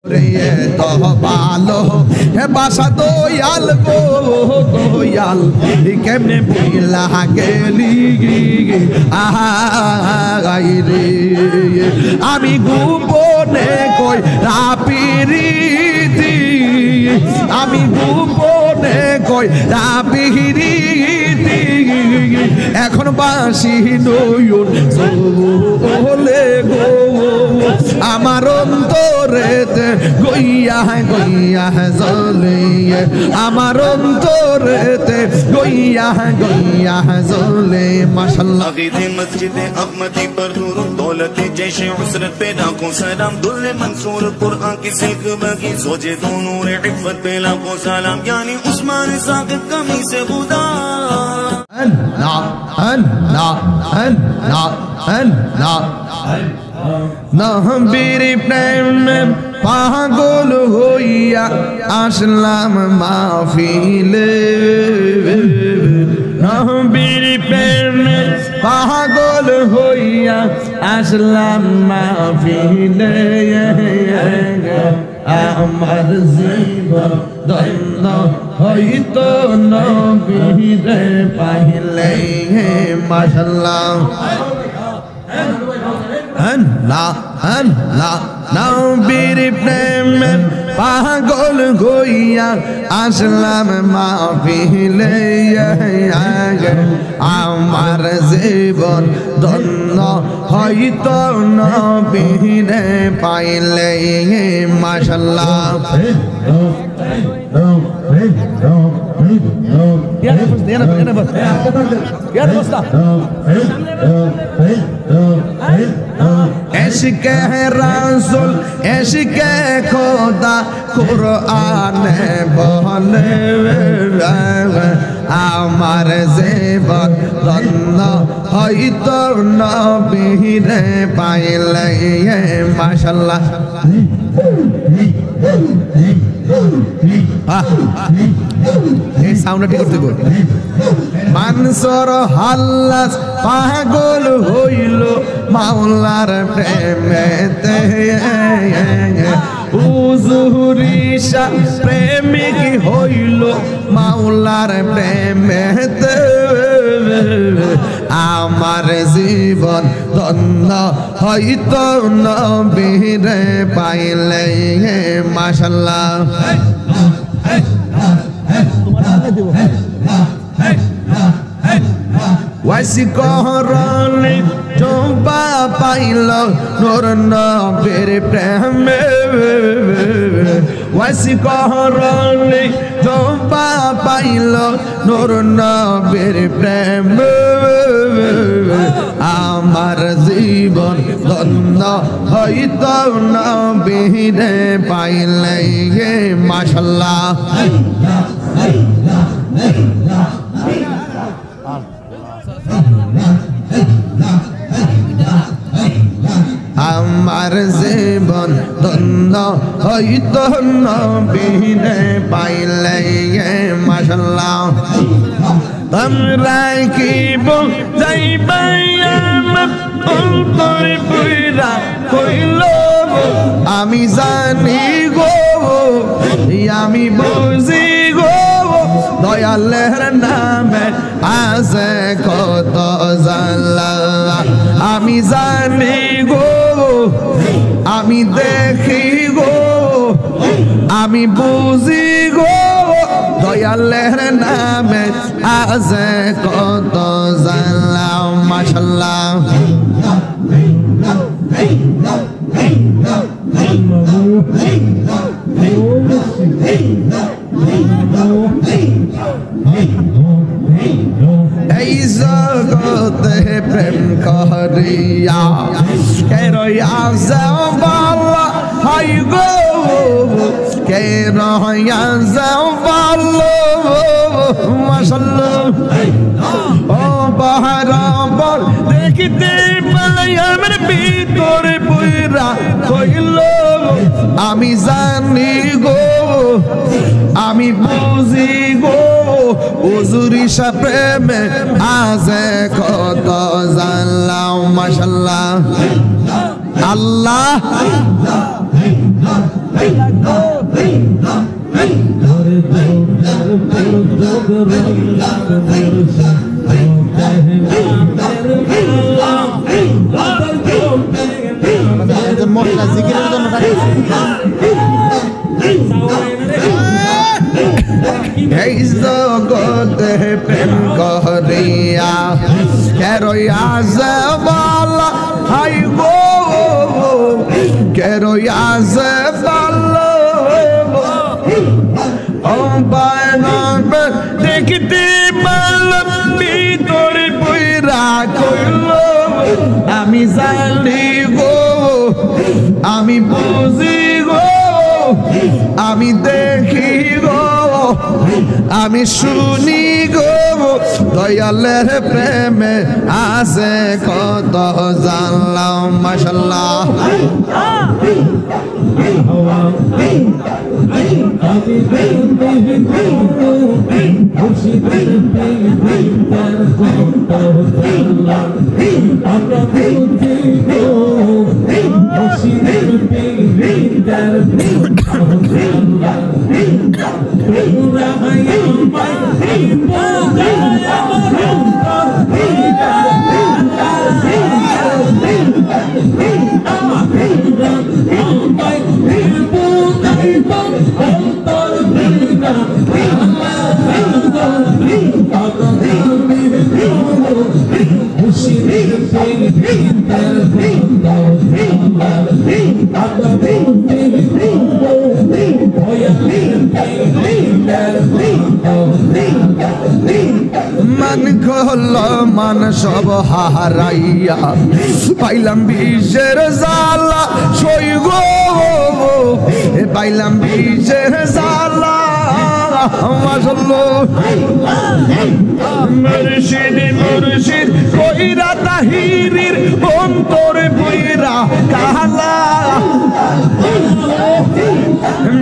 রে তো ভালো হে বাসা দয়াল গো দয়াল কেমনে বুইলা গেলি আহাই রে আমি গোপনে কই রাপিরিতি আমি গোপনে কই রাপিরিতি এখন বাসি নয়ন চলে গো আমার অন্তরেতে গইয়া গইয়া জ্বলে আমার অন্তরেতে গইয়া গইয়া জ্বলে মাশাআল্লাহ आगे मस्जिद अहमदी पर नूर दौलत जैसे उसरत पे लाखों सलाम दुल्ले मंसूर कुरान की सिल्क बगी सोजे दो नूर इफ़्फ़त पे लाखों सलाम यानी उस्मान साकिब कमी से खुदा নবীর প্রেমে পাগল হইয়া আসলাম মাহফিলে নবীর প্রেমে পাগল হইয়া আসলাম মাহফিলে আমার জীবন ধন্য হইতো নবীরে পাইলে মাশাআল্লাহ নবীর প্রেমে পাগল হইয়া আসলাম মাহফিলে আমার জীবন ধন্য হইতো নবীরে পাইলে মাশাআল্লাহ এশকে রাসূল এশকে খোদা কুরআনে বলে আমার জীবন ধন্য হইতো নবীরে পাইলে মাশাআল্লাহ এই সাউন্ডটা ঠিক করতে গো মানসুর হাল্লাস পাগল হইল মাওলার প্রেমেতে হুজুরিশা প্রেমিক হইল মাওলার প্রেমেতে আমার জীবন ধন্য হইতো নবীরে পাইলে মাশাআল্লাহ ওয়াসি করনি চম্পা পাইল নূর নবীর প্রেমে ওয়াসি করনি চম্পা পাইল নূর নবীর প্রেমে আমার জীবন ধন্য হইতো নবীরে পাইলে মাশাআল্লাহ আমার জীবন ধন্য হইতো নবীরে পাইলে মাশাআল্লাহ তোমরা কি যাইবা আমার অন্তর পুরা কইল আমি জানি গো আমি বুঝি গো দয়ালের নামে আছে কত জালা আমি জানি গো আমি দেখি গো আমি বুঝি গো দয়ালের নামে আছে কত জালা মাশাআল্লাহ এই জগতে প্রেম করিয়া কেরয়া যাও বালা হাই গো কেরয়া যাও বালা মাশাআল্লাহ ও বহরাবর দেখিতে পাই আমার ভিতরে পুরা কইল আমি জানি গো আমি বুঝি গো হুজুরিশা প্রেমে আছে কত জানলাম মাশাআল্লাহ আল্লাহ মহিলা জিকিরের জন্য এই জগতে প্রেম করিয়া কেরইয়া যাবালা হাই গো কেরইয়া যাবালা ও বায়না দেখতে পারলাম ভিতরে পয়রা কইল আমি জানি গো আমি বুঝি গো আমি দেখি গো আমি শুনি গো দয়ালের প্রেমে আছে কত জানলাম মাশাআল্লাহ মান খোল মান সব হারাইয়া পাইলাম বিষের জালা সই গো পাইলাম বিষের জালা মুর্শিদ মুর্শিদ কইরা তাহিরির অন্তরে বইরা কালা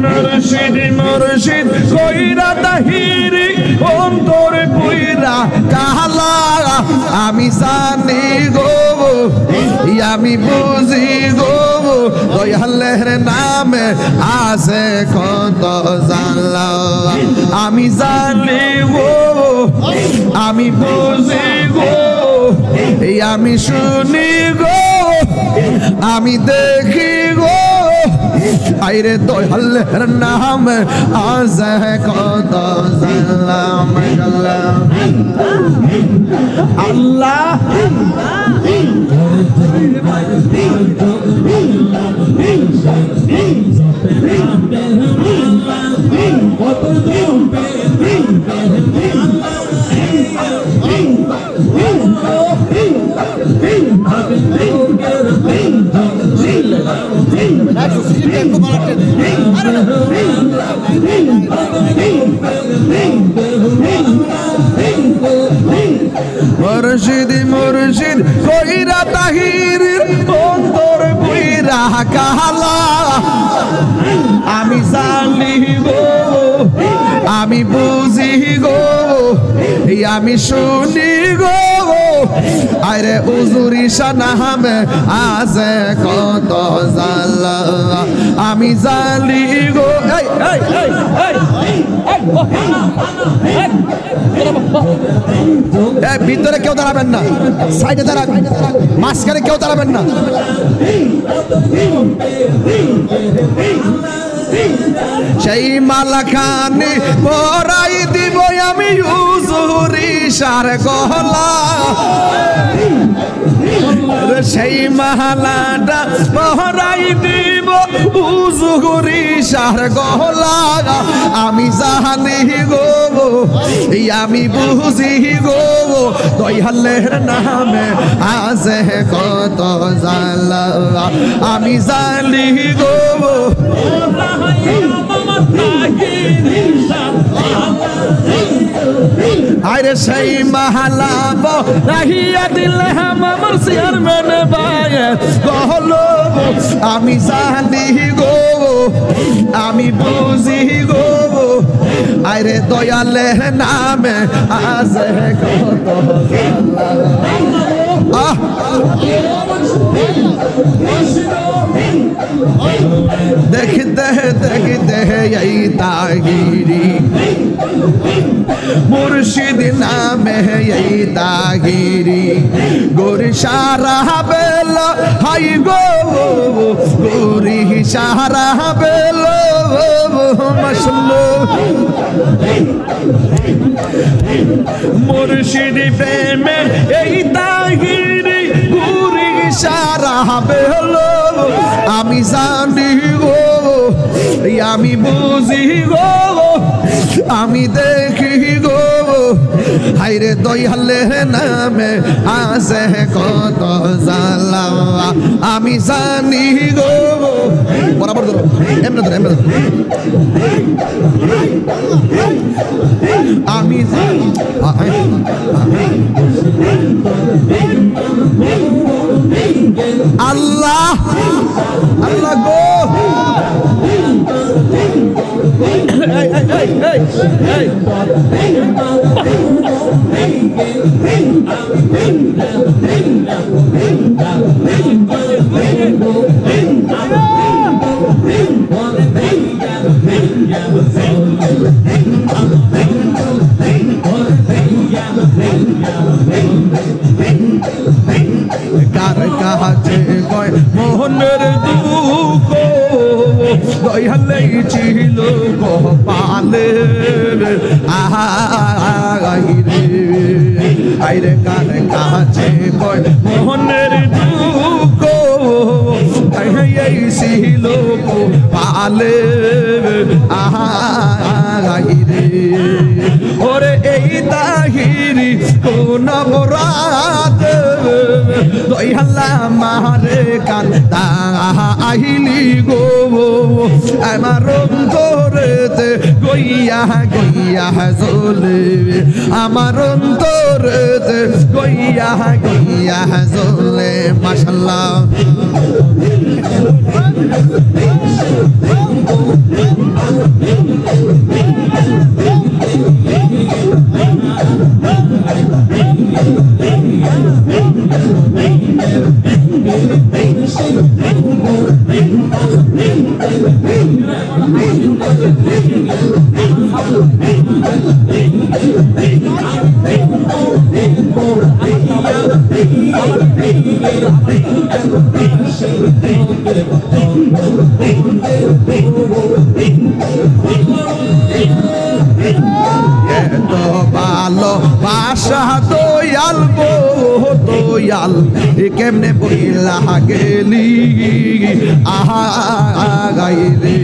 মুর্শিদ মুর্শিদ কইরা তাহিরি অন্তরে বইরা কালা আমি জানি গো আমি বুঝি গো দয়ালের নামে আছে কত জানলা আমি জানি গো আমি বুঝি গো আমি শুনি গো আমি দেখি গো আইরে দয়ালের নামে আছে কত জানলা মাশাআল্লাহ আল্লাহ মুর্শিদ মুর্শিদ কইরা তাহিরির অন্তরে বইরা কালা আমি জানি গো আমি বুঝি গো আমি শুনি গো আরে উজুরি শানামে আছে কত জালা আমি জানি গো ভিতরে কেউ দাঁড়াবেন না সাইডে দাঁড়াবেন মাঝখানে কেউ দাঁড়াবেন না সেই মালা খানি পরাই দিব আমি হুজুরি সার গলা সেই মালাটা পরাই দিব হুজুরি সার গলা আমি জানি গো আমি বুঝি গো দয়ালের নামে আছে কত জালা আমি জানি গো আরে সেই মাহালা রাহিয়া দিলে আমার চেয়ারম্যান বায়ে গহলো আমি জানি গো আমি বুঝি গো আরে দয়ালের নামে আছে কত জালা देखते देखते यही ताहिरी मुर्शिद नाम है यही ताहिरी गोरी सारा बेलो हाय गो गोरी सारा बेलो मसलो मुर्शिद प्रेम यही ताहिरी गोरी सारा बेलो आमी जानी गो आमी बुझी गो आमी देखी गो हायरे दयाले नामे आसे कत জ্বালা आमी जानी गो बराबर धरो एमने धरो आमी अल्लाह अल्लाह गो कार काजे कय मोहनेर दुख दयाले ছিল কপালে আইরে কার কাছে কয় মোহনের দুঃখ এই ছিল কপালে আইরে ওরে এই তাহিরি কোন বরাত দয়ালা মারে কান আহিলি গো আমার অন্তরেতে গইয়া গইয়া জ্বলে আমার অন্তরেতে গইয়া গইয়া জ্বলে মাশাআল্লাহ ভালোবাসা দয়াল গো দয়াল কেমনে বইলা গেলি আহা গাইরে